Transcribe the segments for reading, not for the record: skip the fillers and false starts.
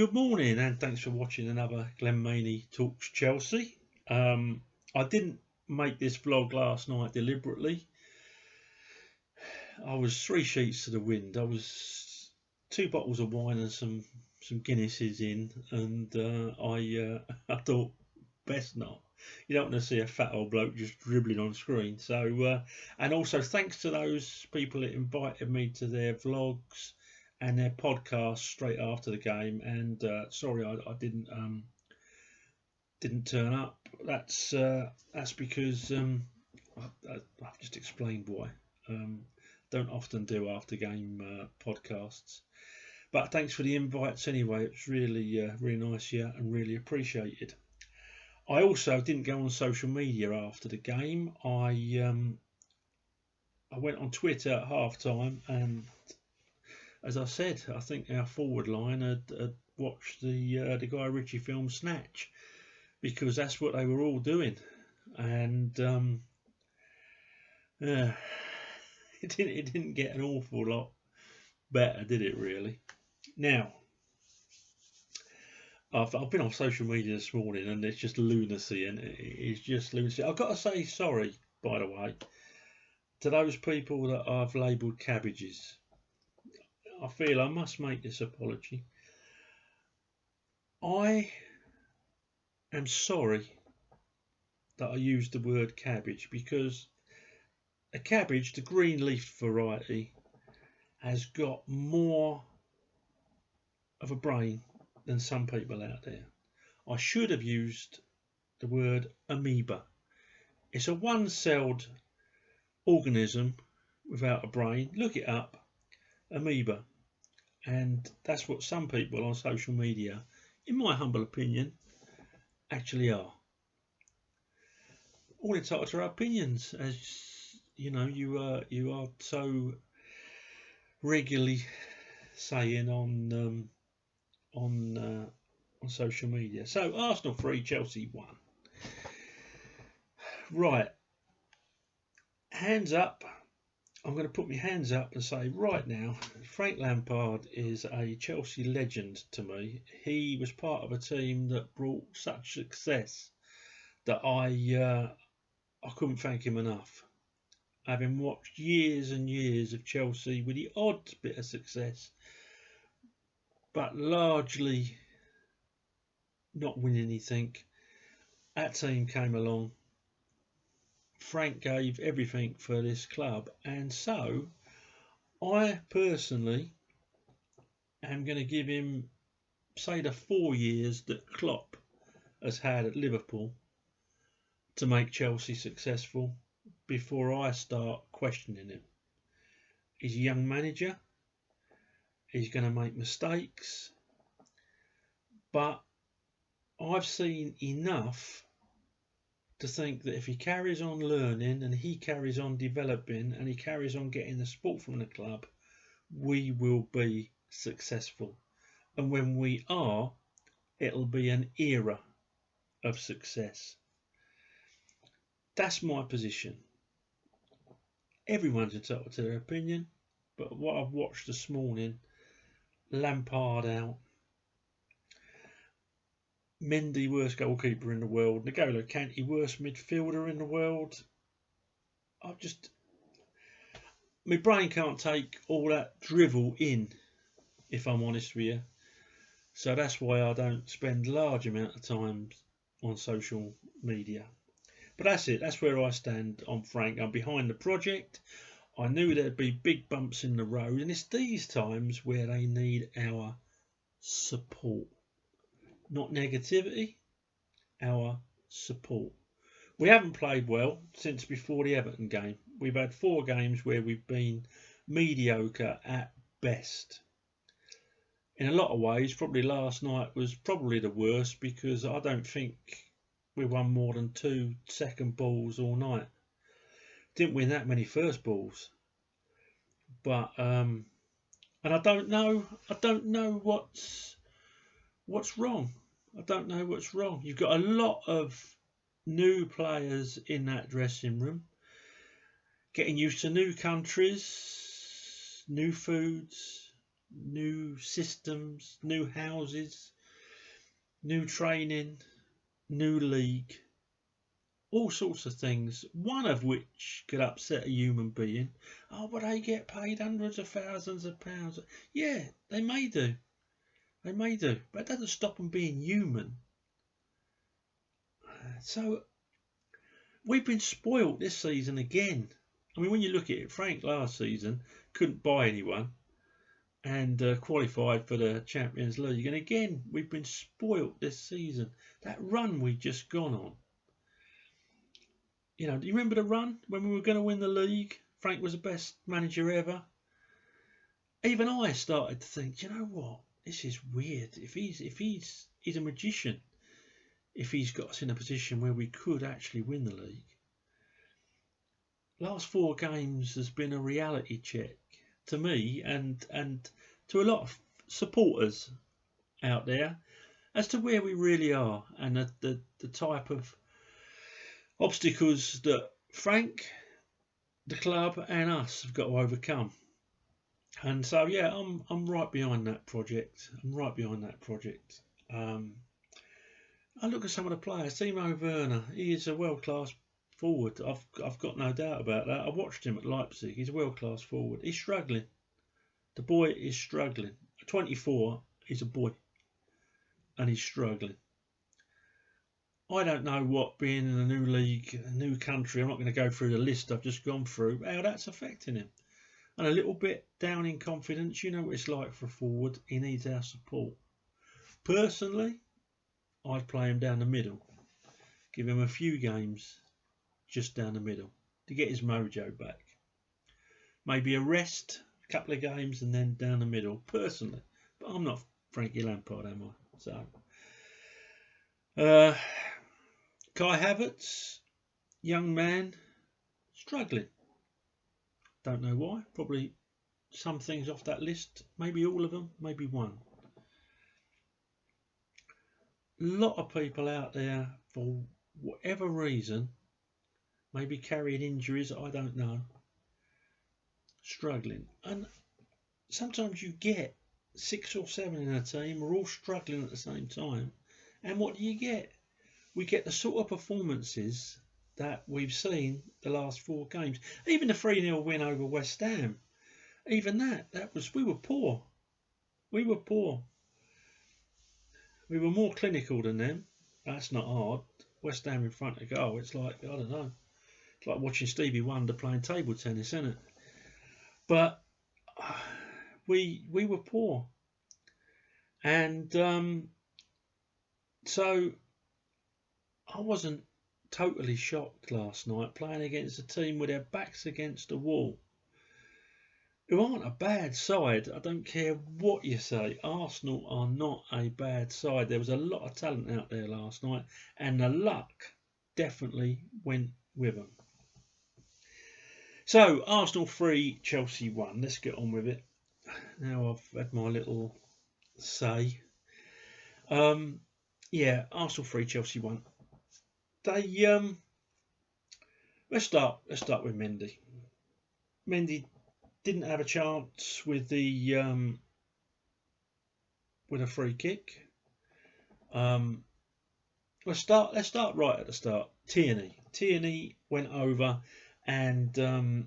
Good morning, and thanks for watching another Glenn Maney Talks Chelsea. I didn't make this vlog last night deliberately. I was 3 sheets to the wind. I was 2 bottles of wine and some Guinnesses in, and I thought best not. You don't want to see a fat old bloke just dribbling on screen. So and also thanks to those people that invited me to their vlogs and their podcast straight after the game. And sorry, I didn't turn up. That's because I've just explained why. Don't often do after game podcasts. But thanks for the invites anyway. It's really really nice, yeah, and really appreciated. I also didn't go on social media after the game. I went on Twitter at half time, and as I said, I think our forward line had watched the Guy Ritchie film Snatch, because that's what they were all doing, and it didn't get an awful lot better, did it really? Now, I've been on social media this morning, and it's just lunacy, and it's just lunacy. I've got to say sorry, by the way, to those people that I've labelled cabbages. I feel I must make this apology. I am sorry that I used the word cabbage, because a cabbage, the green leaf variety, has got more of a brain than some people out there. I should have used the word amoeba. It's a one-celled organism without a brain. Look it up, amoeba. And that's what some people on social media, in my humble opinion, actually are. All entitled to our opinions, as you know, you are so regularly saying on social media. So Arsenal 3, Chelsea 1. Right, hands up. I'm going to put my hands up and say right now, Frank Lampard is a Chelsea legend to me. He was part of a team that brought such success that I couldn't thank him enough. Having watched years and years of Chelsea with the odd bit of success, but largely not winning anything, that team came along. Frank gave everything for this club, and so I personally am going to give him, say, the 4 years that Klopp has had at Liverpool to make Chelsea successful before I start questioning him. He's a young manager. He's going to make mistakes, but I've seen enough to think that if he carries on learning and he carries on developing and he carries on getting the support from the club, we will be successful. And when we are, it'll be an era of success. That's my position. Everyone's entitled to their opinion, but what I've watched this morning, Lampard out, Mendy worst goalkeeper in the world, N'Golo Kante worst midfielder in the world. My brain can't take all that drivel in, if I'm honest with you. So that's why I don't spend large amount of time on social media. But that's it. That's where I stand on Frank. I'm behind the project. I knew there'd be big bumps in the road, and it's these times where they need our support. Not negativity, our support. We haven't played well since before the Everton game. We've had 4 games where we've been mediocre at best. In a lot of ways, probably last night was probably the worst, because I don't think we won more than 2 second balls all night. Didn't win that many first balls. But and I don't know what's wrong. I don't know what's wrong. You've got a lot of new players in that dressing room, getting used to new countries, new foods, new systems, new houses, new training, new league, all sorts of things, one of which could upset a human being. Oh, but they get paid hundreds of thousands of pounds. Yeah, they may do. They may do. But it doesn't stop them being human. So we've been spoilt this season again. I mean, when you look at it, Frank last season couldn't buy anyone and qualified for the Champions League. And again, we've been spoilt this season. That run we've just gone on. You know, do you remember the run when we were going to win the league? Frank was the best manager ever. Even I started to think, do you know what? This is weird. If he's a magician, if he's got us in a position where we could actually win the league. Last 4 games has been a reality check to me and to a lot of supporters out there as to where we really are and the type of obstacles that Frank, the club and us have got to overcome. And so yeah, I'm right behind that project. I look at some of the players. Timo Werner, he is a world-class forward. I've got no doubt about that. I watched him at Leipzig. He's a world-class forward. He's struggling. The boy is struggling. 24, he's a boy, and he's struggling. I don't know what being in a new league, a new country, I'm not going to go through the list I've just gone through, how that's affecting him. And a little bit down in confidence. You know what it's like for a forward. He needs our support. Personally, I'd play him down the middle. Give him a few games just down the middle to get his mojo back. Maybe a rest, a couple of games, and then down the middle, personally. But I'm not Frankie Lampard, am I? So, Kai Havertz, young man, struggling. Don't know why. Probably some things off that list. Maybe all of them. Maybe one. A lot of people out there, for whatever reason, maybe carrying injuries, I don't know, struggling. And sometimes you get 6 or 7 in a team, we're all struggling at the same time. And what do you get? We get the sort of performances that we've seen the last 4 games. Even the 3-0 win over West Ham. Even that was, we were poor. We were poor. We were more clinical than them. That's not hard. West Ham in front of goal. It's like, I don't know. It's like watching Stevie Wonder playing table tennis, isn't it? But we were poor. And so I wasn't totally shocked last night playing against a team with their backs against the wall, who aren't a bad side. I don't care what you say. Arsenal are not a bad side. There was a lot of talent out there last night, and the luck definitely went with them. So, Arsenal 3, Chelsea 1. Let's get on with it. Now I've had my little say. Yeah, Arsenal 3, Chelsea 1. They let's start with Mendy. Mendy didn't have a chance with the with a free kick. Let's start right at the start. Tierney went over, and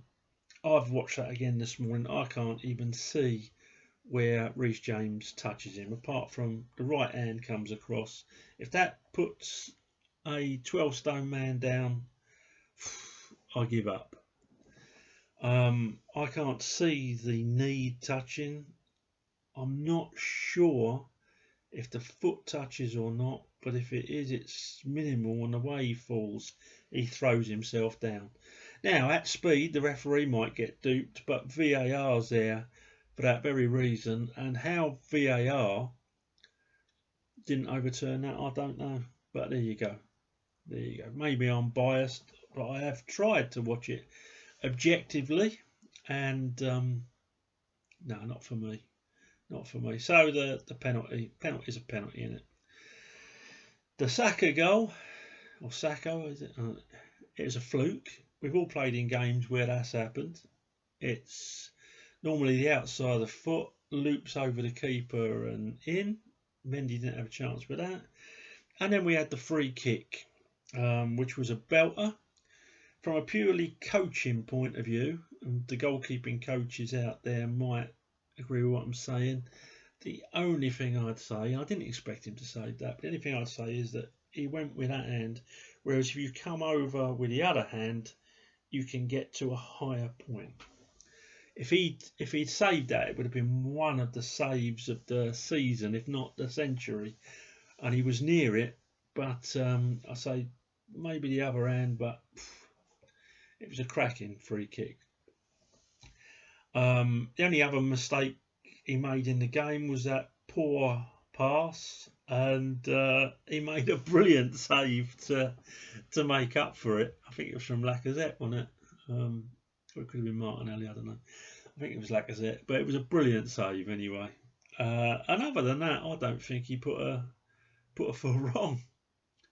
I've watched that again this morning. I can't even see where Reece James touches him, apart from the right hand comes across. If that puts a 12-stone man down, I give up. I can't see the knee touching. I'm not sure if the foot touches or not, but if it is, it's minimal, and the way he falls, he throws himself down. Now, at speed, the referee might get duped, but VAR's there for that very reason, and how VAR didn't overturn that, I don't know. But there you go. There you go. Maybe I'm biased, but I have tried to watch it objectively, and no, not for me. Not for me. So the penalty's a penalty, isn't it? The Saka goal, or Sacco, is it? It was a fluke. We've all played in games where that's happened. It's normally the outside of the foot loops over the keeper and in. Mendy didn't have a chance with that. And then we had the free kick, which was a belter. From a purely coaching point of view, and the goalkeeping coaches out there might agree with what I'm saying. The only thing I'd say, I didn't expect him to say that, but the only thing I'd say is that he went with that hand, whereas if you come over with the other hand, you can get to a higher point. If he'd saved that, it would have been one of the saves of the season, if not the century. And he was near it, but I say maybe the other hand, but it was a cracking free kick. The only other mistake he made in the game was that poor pass, and he made a brilliant save to make up for it. I think it was from Lacazette, wasn't it? Or it could have been Martinelli, I don't know. I think it was Lacazette, but it was a brilliant save anyway. And other than that, I don't think he put a foot wrong.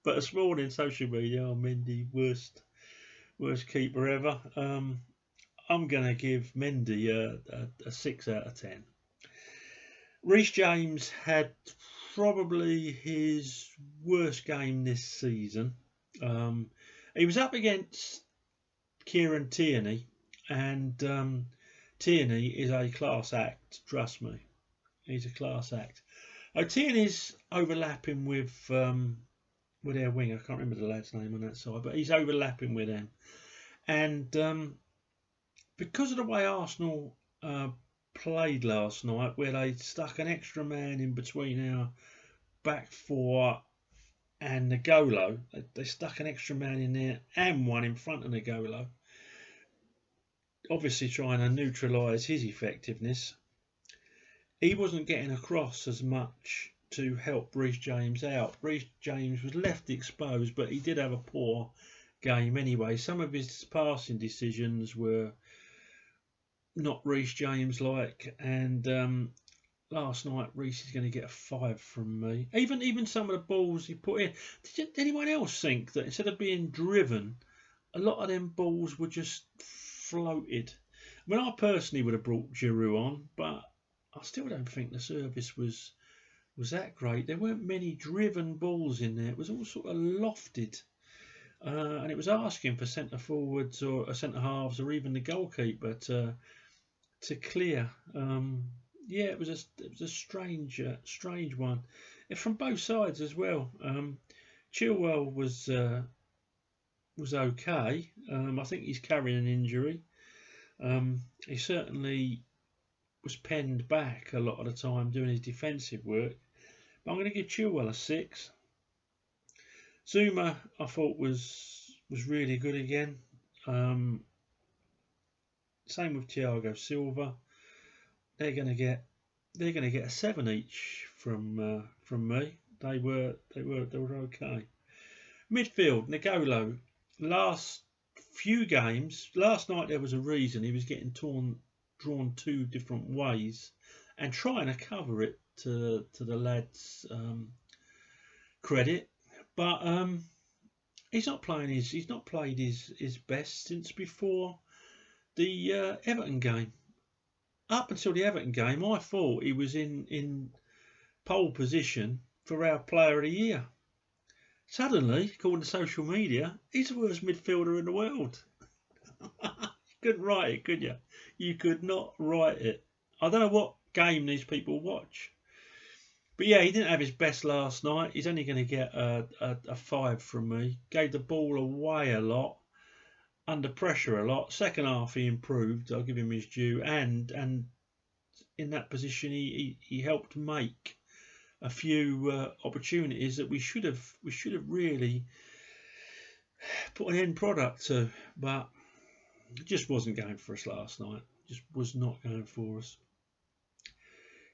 But this morning, social media, Mendy, worst keeper ever. I'm going to give Mendy a 6 out of 10. Reece James had probably his worst game this season. He was up against Kieran Tierney, and Tierney is a class act, trust me. He's a class act. Tierney's overlapping with their winger. I can't remember the lad's name on that side, but he's overlapping with them. And because of the way Arsenal played last night, where they stuck an extra man in between our back four and N'Golo, they stuck an extra man in there and one in front of N'Golo, obviously trying to neutralise his effectiveness. He wasn't getting across as much to help Reece James out. Reece James was left exposed, but he did have a poor game anyway. Some of his passing decisions were not Reece James like, and last night Reece is going to get a 5 from me. Even some of the balls he put in. Did anyone else think that instead of being driven, a lot of them balls were just floated? I mean, I personally would have brought Giroud on, but I still don't think the service was that great. There weren't many driven balls in there. It was all sort of lofted. And it was asking for centre forwards or centre halves or even the goalkeeper to clear. Yeah, it was a strange one, from both sides as well. Chilwell was okay. I think he's carrying an injury. He certainly was penned back a lot of the time doing his defensive work. But I'm going to give Chilwell a 6. Zuma, I thought was really good again. Same with Thiago Silva. They're going to get a 7 each from me. They were okay. Midfield, N'Golo. Last few games, last night there was a reason he was getting drawn 2 different ways, and trying to cover it to the lads' credit. But he's not played his best since before the Everton game. Up until the Everton game, I thought he was in pole position for our Player of the Year. Suddenly, according to social media, he's the worst midfielder in the world. You couldn't write it, could you? You could not write it. I don't know what game these people watch. But yeah, he didn't have his best last night. He's only going to get a 5 from me. Gave the ball away a lot, under pressure a lot. Second half he improved. I'll give him his due. And in that position he helped make a few opportunities that we should have really put an end product to. But it just wasn't going for us last night. Just was not going for us.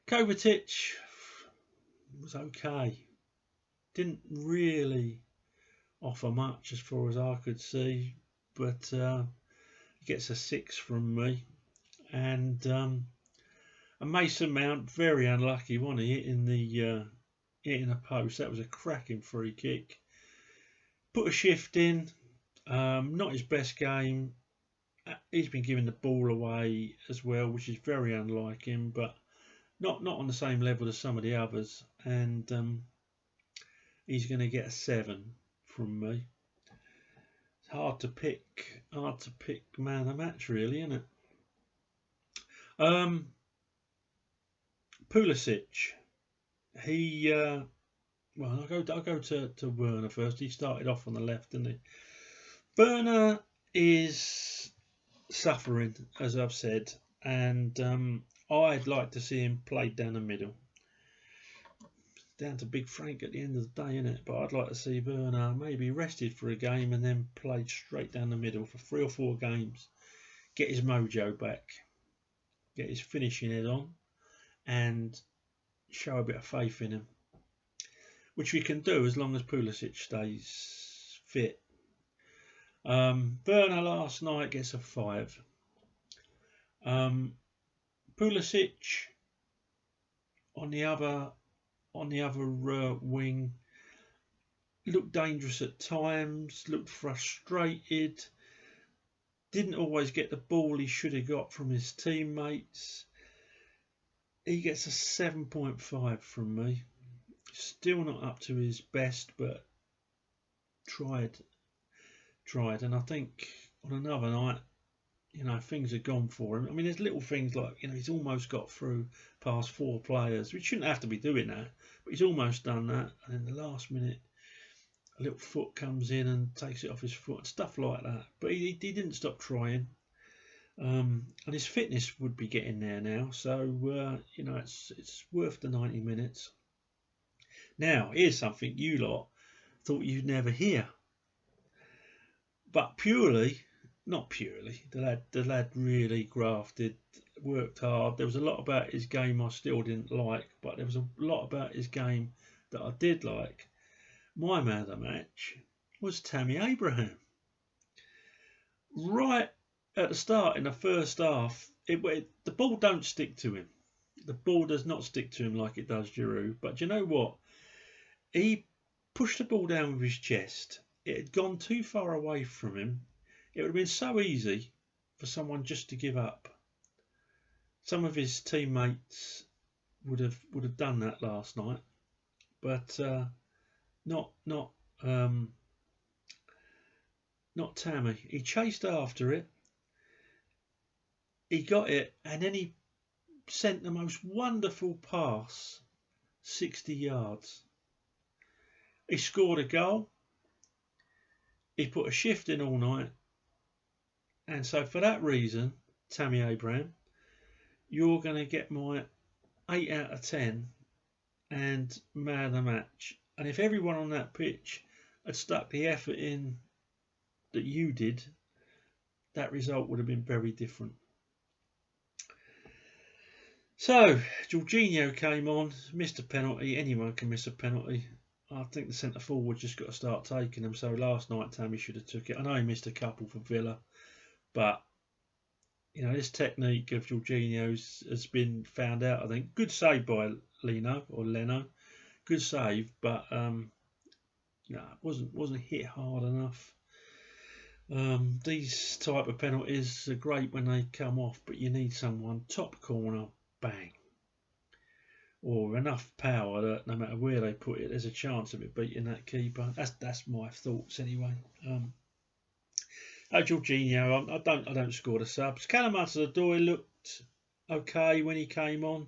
Kovacic was okay. Didn't really offer much as far as I could see, but he gets a 6 from me. And Mason Mount, very unlucky, wasn't he, hitting a post. That was a cracking free kick. Put a shift in. Not his best game. He's been giving the ball away as well, which is very unlike him, but not on the same level as some of the others, and he's going to get a 7 from me. It's hard to pick man of the match, really, isn't it? Pulisic, he well, I'll go to Werner first. He started off on the left, didn't he? Werner is suffering, as I've said, and I'd like to see him played down the middle. Down to Big Frank at the end of the day, innit? But I'd like to see Werner maybe rested for a game and then played straight down the middle for 3 or 4 games. Get his mojo back, get his finishing head on, and show a bit of faith in him, which we can do as long as Pulisic stays fit. Werner last night gets a 5. Pulisic on the other wing looked dangerous at times, looked frustrated, didn't always get the ball he should have got from his teammates. He gets a 7.5 from me. Still not up to his best, but tried. And I think on another night, things are gone for him. I mean, there's little things like, he's almost got through past 4 players. We shouldn't have to be doing that, but he's almost done that. And in the last minute, a little foot comes in and takes it off his foot and stuff like that. But he didn't stop trying. And his fitness would be getting there now. So, it's worth the 90 minutes. Now, here's something you lot thought you'd never hear. But not purely, the lad really grafted, worked hard. There was a lot about his game I still didn't like, but there was a lot about his game that I did like. My man of the match was Tammy Abraham. Right at the start in the first half, the ball don't stick to him. The ball does not stick to him like it does Giroud. But you know what? He pushed the ball down with his chest. It had gone too far away from him. It would have been so easy for someone just to give up. Some of his teammates would have done that last night, but not Tammy. He chased after it. He got it, and then he sent the most wonderful pass, 60 yards. He scored a goal. He put a shift in all night. And so for that reason, Tammy Abraham, you're going to get my 8 out of 10 and man of the match. And if everyone on that pitch had stuck the effort in that you did, that result would have been very different. So, Jorginho came on, missed a penalty. Anyone can miss a penalty. I think the centre forward just got to start taking them. So last night, Tammy should have took it. I know he missed a couple for Villa, but this technique of Jorginho's has been found out. I think good save by Leno, good save, but it wasn't hit hard enough. These type of penalties are great when they come off, but you need someone top corner, bang. Or enough power that no matter where they put it, there's a chance of it beating that keeper. That's my thoughts anyway. Jorginho, I don't score the subs. Callum Hudson-Odoi looked okay when he came on.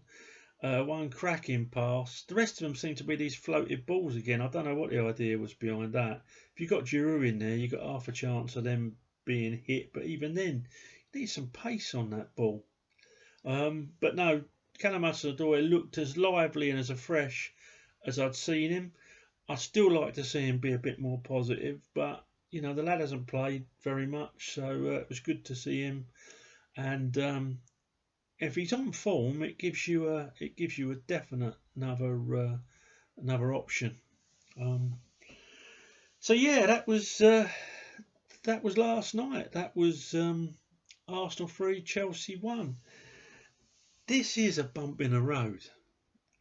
One cracking pass. The rest of them seem to be these floated balls again. I don't know what the idea was behind that. If you've got Giroud in there, you've got half a chance of them being hit. But even then, you need some pace on that ball. But no, Callum Hudson-Odoi looked as lively and as fresh as I'd seen him. I'd still like to see him be a bit more positive, but the lad hasn't played very much, so it was good to see him. And if he's on form, it gives you a definite another option. So yeah, that was last night. That was Arsenal 3, Chelsea 1. This is a bump in the road.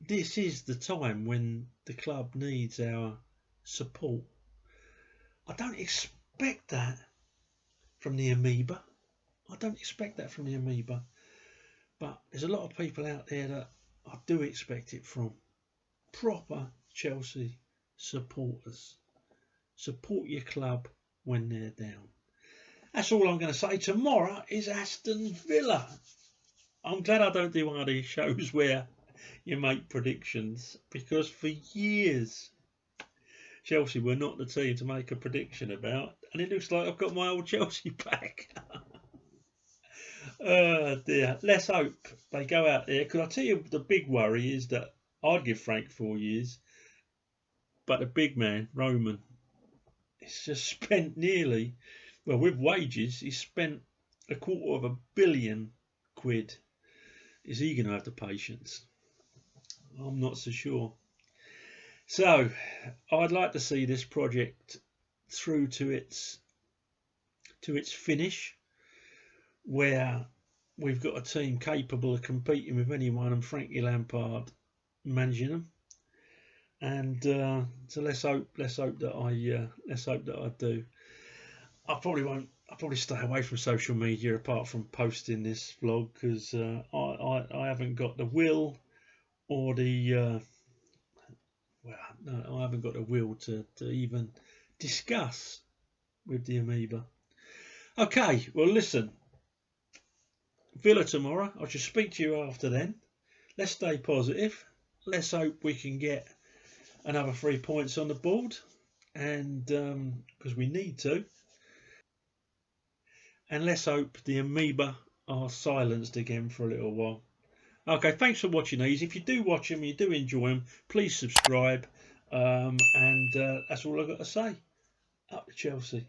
This is the time when the club needs our support. I don't expect that from the amoeba. But there's a lot of people out there that I do expect it from proper Chelsea supporters. Support your club when they're down. That's all I'm going to say. Tomorrow is Aston Villa. I'm glad I don't do one of these shows where you make predictions, because for years Chelsea were not the team to make a prediction about, and it looks like I've got my old Chelsea back. Oh dear. Let's hope they go out there, because I tell you the big worry is that I'd give Frank 4 years, but the big man, Roman, he's just spent nearly, well, with wages, he's spent £250 million. Is he going to have the patience? I'm not so sure. So, I'd like to see this project through to its finish, where we've got a team capable of competing with anyone, and Frank Lampard managing them. And so let's hope that I do. I probably stay away from social media apart from posting this vlog, because I haven't got the will or the I haven't got the will to even discuss with the amoeba. Okay, well listen, Villa tomorrow. I shall speak to you after then. Let's stay positive. Let's hope we can get another 3 points on the board, and because we need to. And let's hope the amoeba are silenced again for a little while. Okay, thanks for watching these. If you do watch them, you do enjoy them, please subscribe. And that's all I've got to say. Up to Chelsea.